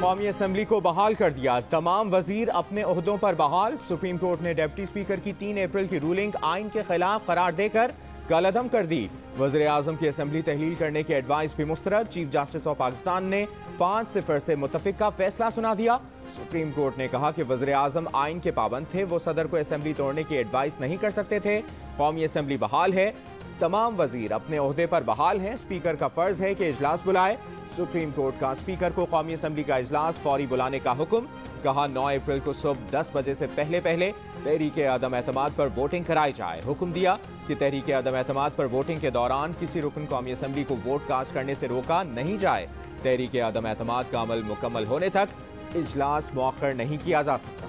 कौमी असम्बली को बहाल कर दिया, तमाम वजीर अपने ओहदों पर बहाल। सुप्रीम कोर्ट ने डिप्टी स्पीकर की 3 अप्रैल की रूलिंग आइन के खिलाफ करार देकर कलअदम कर दी। वज़ीर आज़म की असम्बली तहलील करने की एडवाइस भी मुस्तरद। चीफ जस्टिस ऑफ पाकिस्तान ने 5-0 से मुत्तफिक का फैसला सुना दिया। सुप्रीम कोर्ट ने कहा कि वज़ीर आज़म आइन के पाबंद थे, वो सदर को असम्बली तोड़ने की एडवाइस नहीं कर सकते थे। कौमी असम्बली बहाल है, तमाम वजीर अपने ओहदे पर बहाल हैं। स्पीकर का फर्ज है कि इजलास बुलाए। सुप्रीम कोर्ट का स्पीकर को कौमी असम्बली का इजलास फौरी बुलाने का हुक्म। कहा 9 अप्रैल को सुबह 10 बजे से पहले तहरीक अदम एतमाद पर वोटिंग कराई जाए। हुक्म दिया कि तहरीक अदम एतमाद पर वोटिंग के दौरान किसी रुकन कौमी असम्बली को वोट कास्ट करने से रोका नहीं जाए। तहरीक अदम एतमाद का अमल मुकम्मल होने तक इजलास मौखर नहीं किया जा सकता।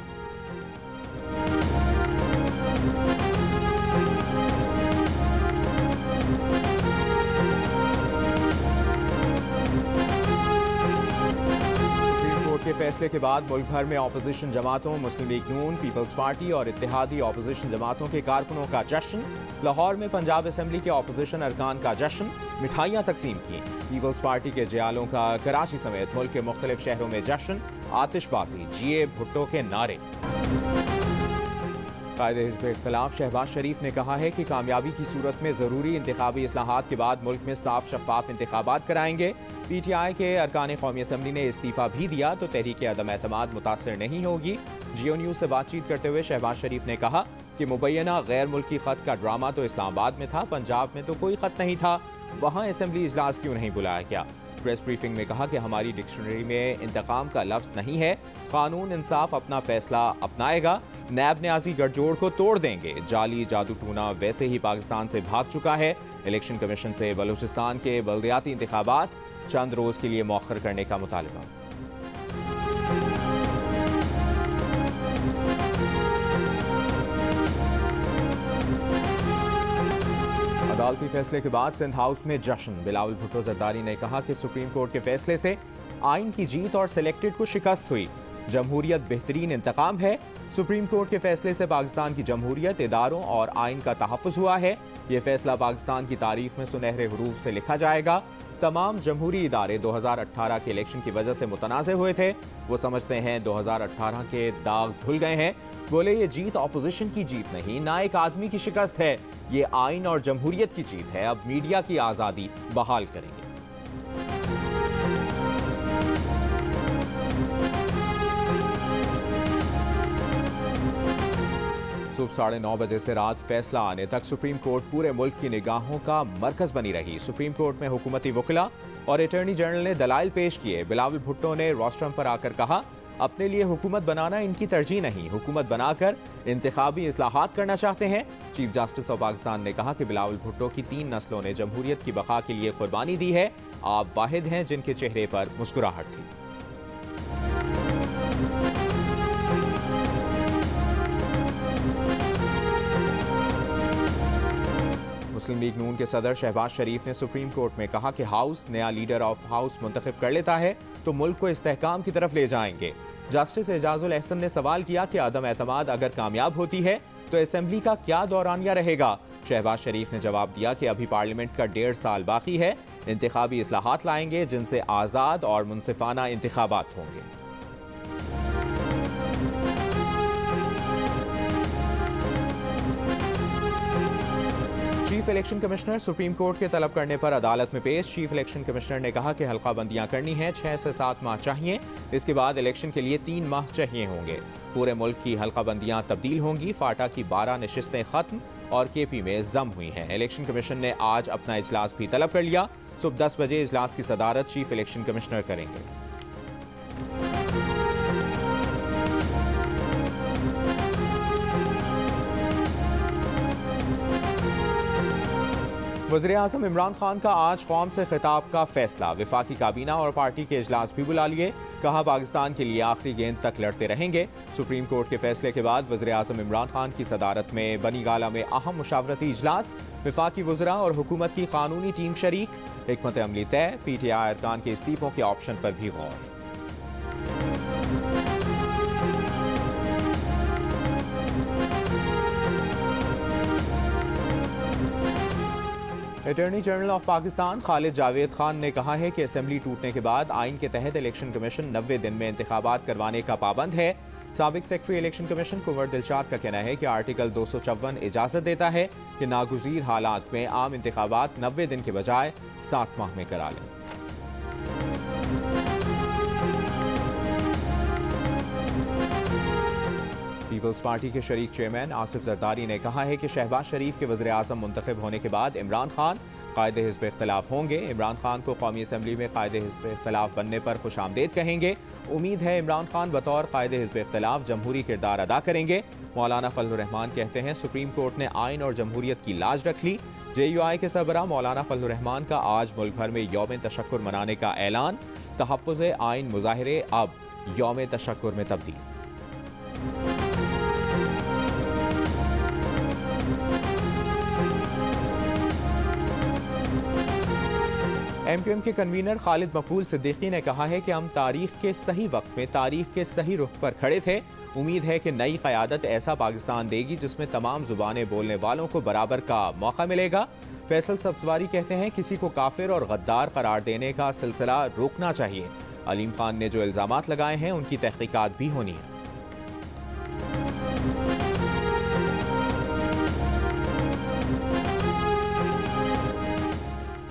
के फैसले के बाद मुल्क भर में ऑपोजिशन जमातों, मुस्लिम लीग नून, पीपल्स पार्टी और इत्तेहादी ऑपोजिशन जमातों के कारकुनों का जश्न। लाहौर में पंजाब असम्बली के ऑपोजिशन अरकान का जश्न, मिठाइयाँ तकसीम की। पीपल्स पार्टी के जियालों का कराची समेत मुल्क के मुख्तलिफ शहरों में जश्न, आतिशबाजी, जिए भुट्टो के नारे। कायदे हिज़्ब इख्तिलाफ शहबाज शरीफ ने कहा है कि कामयाबी की सूरत में ज़रूरी इंतखाबी इस्लाहात के बाद मुल्क में साफ शफाफ इंतखाबात कराएंगे। PTI के अरकान कौमी असम्बली ने इस्तीफा भी दिया तो तहरीक अदम एतमाद मुतासर नहीं होगी। जियो न्यूज़ से बातचीत करते हुए शहबाज शरीफ ने कहा कि मुबैना गैर मुल्की खत का ड्रामा तो इस्लामाबाद में था, पंजाब में तो कोई खत नहीं था, वहाँ असम्बली इजलास क्यों नहीं बुलाया गया। प्रेस ब्रीफिंग में कहा कि हमारी डिक्शनरी में इंतकाम का लफ्ज़ नहीं है, कानून इंसाफ अपना फैसला अपनाएगा। नैब न्याजी गठजोड़ को तोड़ देंगे। जाली जादू टूना वैसे ही पाकिस्तान से भाग चुका है। इलेक्शन कमीशन से बलूचिस्तान के बल्दियाती इंतखाबात चंद रोज के लिए मौखर करने का मुतालबा। अदालती फैसले के बाद सिंध हाउस में जश्न। बिलावल भुट्टो जरदारी ने कहा कि सुप्रीम कोर्ट के फैसले से आइन की जीत और सिलेक्टेड को शिकस्त हुई। जमहूरियत बेहतरीन इंतकाम है। सुप्रीम कोर्ट के फैसले से पाकिस्तान की जमहूरियत, इदारों और आइन का तहफ़्फ़ुज़ हुआ है। ये फैसला पाकिस्तान की तारीख में सुनहरे हरूफ से लिखा जाएगा। तमाम जमहूरी इदारे 2018 के इलेक्शन की वजह से मुतनाज़े हुए थे। वो समझते हैं 2018 के दाग धुल गए हैं। बोले ये जीत ऑपोजिशन की जीत नहीं, ना एक आदमी की शिकस्त है, ये आइन और जमहूरियत की जीत है। अब मीडिया की आज़ादी बहाल करेंगे। सुबह 9:30 बजे से रात फैसला आने तक सुप्रीम कोर्ट पूरे मुल्क की निगाहों का मरकज बनी रही। सुप्रीम कोर्ट में हुकूमती वकीला और अटॉर्नी जनरल ने दलाइल पेश किए। बिलावल भुट्टो ने रोस्ट्रम पर आकर कहा, अपने लिए हुकूमत बनाना इनकी तरजीह नहीं, हुकूमत बनाकर इंतखाबी इस्लाहात करना चाहते हैं। चीफ जस्टिस ऑफ पाकिस्तान ने कहा कि बिलावल भुट्टो की 3 नस्लों ने जमहूरियत की बका के लिए कुर्बानी दी है। आप वाहिद हैं जिनके चेहरे पर मुस्कुराहट थी। मुस्लिम लीग नून के सदर शहबाज शरीफ ने सुप्रीम कोर्ट में कहा कि हाउस नया लीडर ऑफ हाउस मुंतखब कर लेता है तो मुल्क को इस्तेहकाम की तरफ ले जाएंगे। जस्टिस एजाजुल एहसन ने सवाल किया कि अदम एतमाद अगर कामयाब होती है तो असेंबली का क्या दौरानिया रहेगा। शहबाज शरीफ ने जवाब दिया कि अभी पार्लियामेंट का 1.5 साल बाकी है, इंतखाबी इस्लाहात लाएंगे जिनसे आज़ाद और मुनसिफाना इंतखाबात होंगे। Chief election commissioner supreme court के तलब करने पर अदालत में पेश। चीफ इलेक्शन कमिश्नर ने कहा कि हल्का बंदियां करनी है, 6 से 7 माह चाहिए। इसके बाद इलेक्शन के लिए 3 माह चाहिए होंगे। पूरे मुल्क की हल्का बंदियां तब्दील होंगी। फाटा की 12 नशिस्तें खत्म और KP में जम हुई हैं। इलेक्शन कमीशन ने आज अपना इजलास भी तलब कर लिया। सुबह 10 बजे इजलास की सदारत चीफ इलेक्शन कमिश्नर करेंगे। वज़ीर आज़म इमरान खान का आज कौम से खिताब का फैसला। वफाकी काबीना और पार्टी के इजलास भी बुला लिए। कहा पाकिस्तान के लिए आखिरी गेंद तक लड़ते रहेंगे। सुप्रीम कोर्ट के फैसले के बाद वज़ीर आज़म इमरान खान की सदारत में बनी गाला में अहम मुशावरती इजलास। वफाकी वज़रा और हुकूमत की कानूनी टीम शरीक। हिकमत अमली तय। PTI अरकान के इस्तीफों के ऑप्शन पर भी गौर। Attorney general of Pakistan Khalid Javed Khan ने कहा है कि असेंबली टूटने के बाद आइन के तहत इलेक्शन कमीशन 90 दिन में इंतखाबात करवाने का पाबंद है। साबिक सेक्रेटरी इलेक्शन कमीशन कुंवर दिलशाद का कहना है कि आर्टिकल 254 इजाजत देता है कि नागुज़ीर हालात में आम इंतखाबात 90 दिन के बजाय 7 माह में करा लें। पीपल्स पार्टी के शरीक चेयरमैन आसिफ जरदारी ने कहा है कि शहबाज शरीफ के वज़ीर आज़म मुंतखब होने के बाद इमरान खान कायदे हिज़्ब इख्तिलाफ होंगे। इमरान खान को कौमी असम्बली में कायदे हिज़्ब इख्तिलाफ बनने पर खुशामदीद कहेंगे। उम्मीद है इमरान खान बतौर कायदे हिज़्ब इख्तिलाफ जमहूरी किरदार अदा करेंगे। मौलाना फजलुर रहमान कहते हैं सुप्रीम कोर्ट ने आइन और जमहूरियत की लाज रख ली। JUI के सरबराह मौलाना फजलुर रहमान का आज मुल्क भर में यौम तशक्कुर मनाने का ऐलान। तहफ़्फ़ुज़ आइन मुज़ाहिरे अब यौम तशक्कुर में तब्दील। MQM के कन्वीनर खालिद मकबूल सिद्दीकी ने कहा है कि हम तारीख के सही वक्त में तारीख के सही रुख पर खड़े थे। उम्मीद है कि नई क़यादत ऐसा पाकिस्तान देगी जिसमें तमाम जुबानें बोलने वालों को बराबर का मौका मिलेगा। फैसल सब्ज़वारी कहते हैं किसी को काफिर और गद्दार करार देने का सिलसिला रोकना चाहिए। अलीम खान ने जो इल्ज़ामात लगाए हैं उनकी तहकीकात भी होनी है।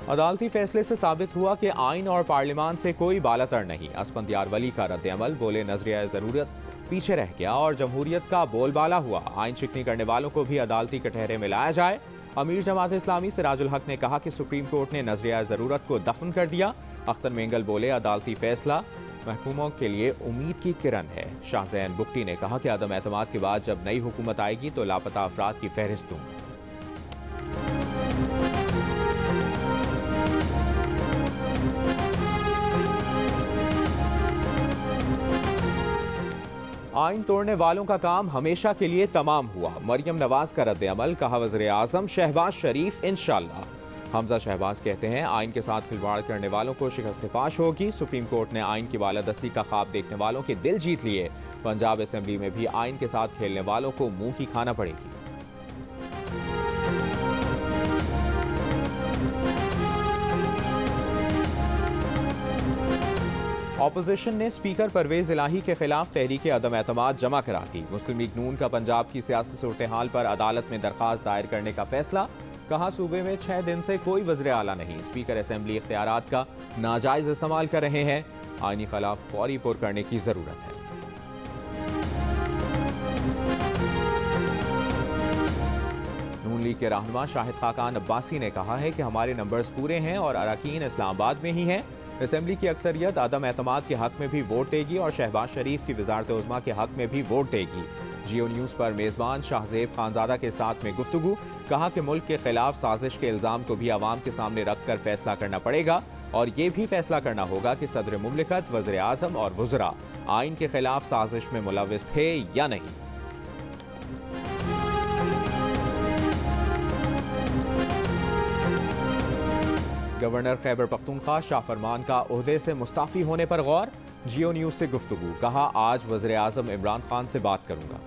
अदालती फैसले से साबित हुआ कि आइन और पार्लियामान से कोई बालातर नहीं। असफंदियार वली का रद्द-ए-अमल बोले नजरिया ज़रूरत पीछे रह गया और जमहूरियत का बोलबाला हुआ। आइन शिकनी करने वालों को भी अदालती कटहरे में लाया जाए। अमीर जमात इस्लामी सिराजुल हक ने कहा कि सुप्रीम कोर्ट ने नजरिया ज़रूरत को दफन कर दिया। अख्तर मेंगल बोले अदालती फैसला महकूमों के लिए उम्मीद की किरण है। शाहजैन बुख्ती ने कहा कि अदम एतमाद के बाद जब नई हुकूमत आएगी तो लापता अफराद की फहरिस्त दूंगा। आइन तोड़ने वालों का काम हमेशा के लिए तमाम हुआ। मरियम नवाज का रद्द-ए-अमल, कहा वज़ीर आज़म शहबाज शरीफ इंशाअल्लाह। हमजा शहबाज कहते हैं आइन के साथ खिलवाड़ करने वालों को शिकस्त-ए-फाश होगी। सुप्रीम कोर्ट ने आइन की बालादस्ती का ख्वाब देखने वालों के दिल जीत लिए। पंजाब असेंबली में भी आइन के साथ खेलने वालों को मुंह की खाना पड़ेगी। ऑपोजिशन ने स्पीकर परवेज इलाही के खिलाफ तहरीक अदम एतमाद जमा करा दी। मुस्लिम लीग नून का पंजाब की सियासी सूरत हाल पर अदालत में दरखास्त दायर करने का फैसला। कहा सूबे में 6 दिन से कोई वज़ीर आला नहीं। स्पीकर असेंबली इख्तियारात का नाजायज इस्तेमाल कर रहे हैं। आईनी खिलाफ फौरी पुर करने की जरूरत है। नून लीग के रहनुमा शाहिद खाकान अब्बासी ने कहा है कि हमारे नंबर्स पूरे हैं और अरकान इस्लामाबाद में ही हैं। असेंबली की अक्सरियत अदम एतमाद के हक में भी वोट देगी और शहबाज शरीफ की वजारत उज़्मा के हक में भी वोट देगी। जियो न्यूज़ पर मेज़बान शाहजेब खानजादा के साथ में गुफ्तगू। कहा कि मुल्क के खिलाफ साजिश के इल्ज़ाम को भी आवाम के सामने रख कर फैसला करना पड़ेगा और ये भी फैसला करना होगा कि सदर मुमलिकत, वज़ीर आज़म और वज़रा आइन के खिलाफ साजिश में मुलव्विस थे या नहीं। गवर्नर खैबर पख्तूनख्वा शाह फरमान का ओहदे से मुस्ताफी होने पर गौर। जियो न्यूज़ से गुफ्तगू। कहा आज वज़ीर आज़म इमरान खान से बात करूंगा।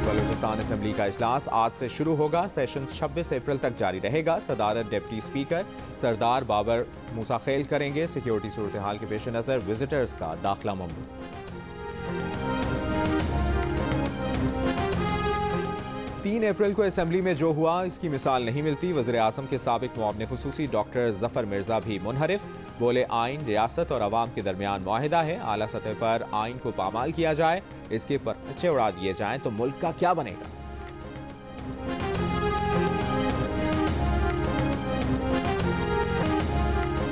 बलूचिस्तान असेंबली का इजलास आज से शुरू होगा। सेशन 26 अप्रैल तक जारी रहेगा। सदारत डिप्टी स्पीकर सरदार बाबर मूसा खेल करेंगे। सिक्योरिटी सूरत हाल के पेश नज़र विजिटर्स का दाखिला ममनू। 3 अप्रैल को असेंबली में जो हुआ इसकी मिसाल नहीं मिलती। वज़ीर आज़म के साबिक मुआविन खुसूसी डॉक्टर जफर मिर्जा भी मुनहरिफ। बोले आइन रियासत और अवाम के दरमियान मुआहिदा है। आला सतह पर आइन को पामाल किया जाए, इसके पर्चे उड़ा दिए जाएं तो मुल्क का क्या बनेगा।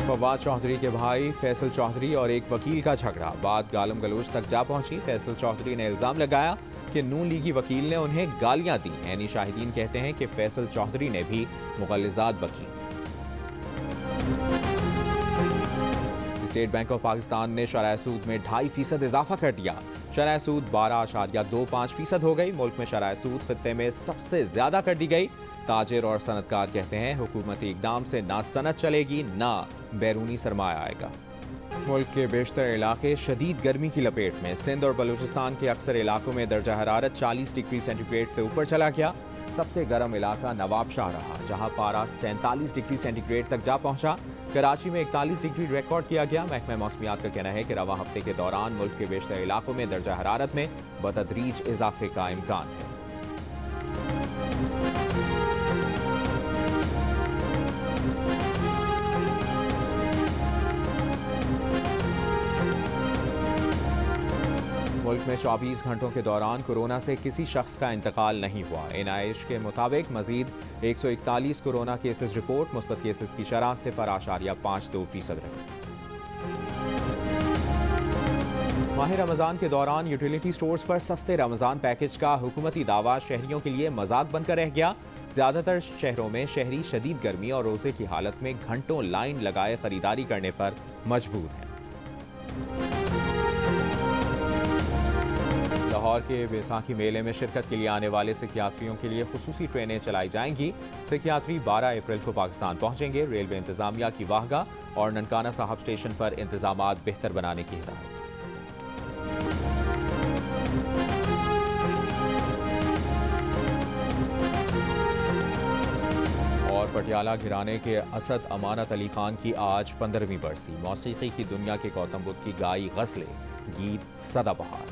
फवाद चौधरी के भाई फैसल चौधरी और एक वकील का झगड़ा, बात गालम गलोच तक जा पहुंची। फैसल चौधरी ने इल्जाम लगाया कि नून लीगी वकील ने उन्हें गालियां दी। ऐनी शाहिदीन कहते हैं कि फैसल चौधरी ने भी मुगल्लिजात बकी। स्टेट बैंक ऑफ पाकिस्तान ने शरह सूद में 2.5% इजाफा कर दिया। शरह सूद 12.25% हो गई। मुल्क में शरह सूद खित्ते में सबसे ज्यादा कर दी गई। ताजिर और सनतकार कहते हैं हुकूमती इकदाम से ना सनत चलेगी ना बैरूनी सरमाया आएगा। मुल्क के बेशतर इलाके शदीद गर्मी की लपेट में। सिंध और बलूचिस्तान के अक्सर इलाकों में दर्जा हरारत 40 डिग्री सेंटीग्रेड से ऊपर चला गया। सबसे गर्म इलाका नवाबशाह रहा, जहां पारा 47 डिग्री सेंटीग्रेड तक जा पहुंचा। कराची में 41 डिग्री रिकॉर्ड किया गया। महकमा मौसमियात का कहना है कि रवा हफ्ते के दौरान मुल्क के बेशतर इलाकों में दर्जा हरारत में बतदरीज इजाफे का इम्कान है। मुल्क में 24 घंटों के दौरान कोरोना से किसी शख्स का इंतकाल नहीं हुआ। NIH के मुताबिक मजीद 141 कोरोना केसेस रिपोर्ट, मुस्बत केसेस की शरह 0.52% रही। माह रमजान के दौरान यूटिलिटी स्टोर्स पर सस्ते रमजान पैकेज का हुकूमती दावा शहरियों के लिए मजाक बनकर रह गया। ज्यादातर शहरों में शहरी शदीद गर्मी और रोजे की हालत में घंटों लाइन लगाए खरीदारी करने पर मजबूर हैं। लाहौर के बैसाखी मेले में शिरकत के लिए आने वाले सिख यात्रियों के लिए खुसूसी ट्रेनें चलाई जाएंगी। सिख यात्री 12 अप्रैल को पाकिस्तान पहुंचेंगे। रेलवे इंतजामिया की वाहगा और ननकाना साहब स्टेशन पर इंतजामात बेहतर बनाने की हिदायत। और पटियाला घिराने के असद अमानत अली खान की आज 15वीं बरसी। मौसीकी की दुनिया के गौतम बुद्ध की गाई गज़लें, गीत सदाबहार।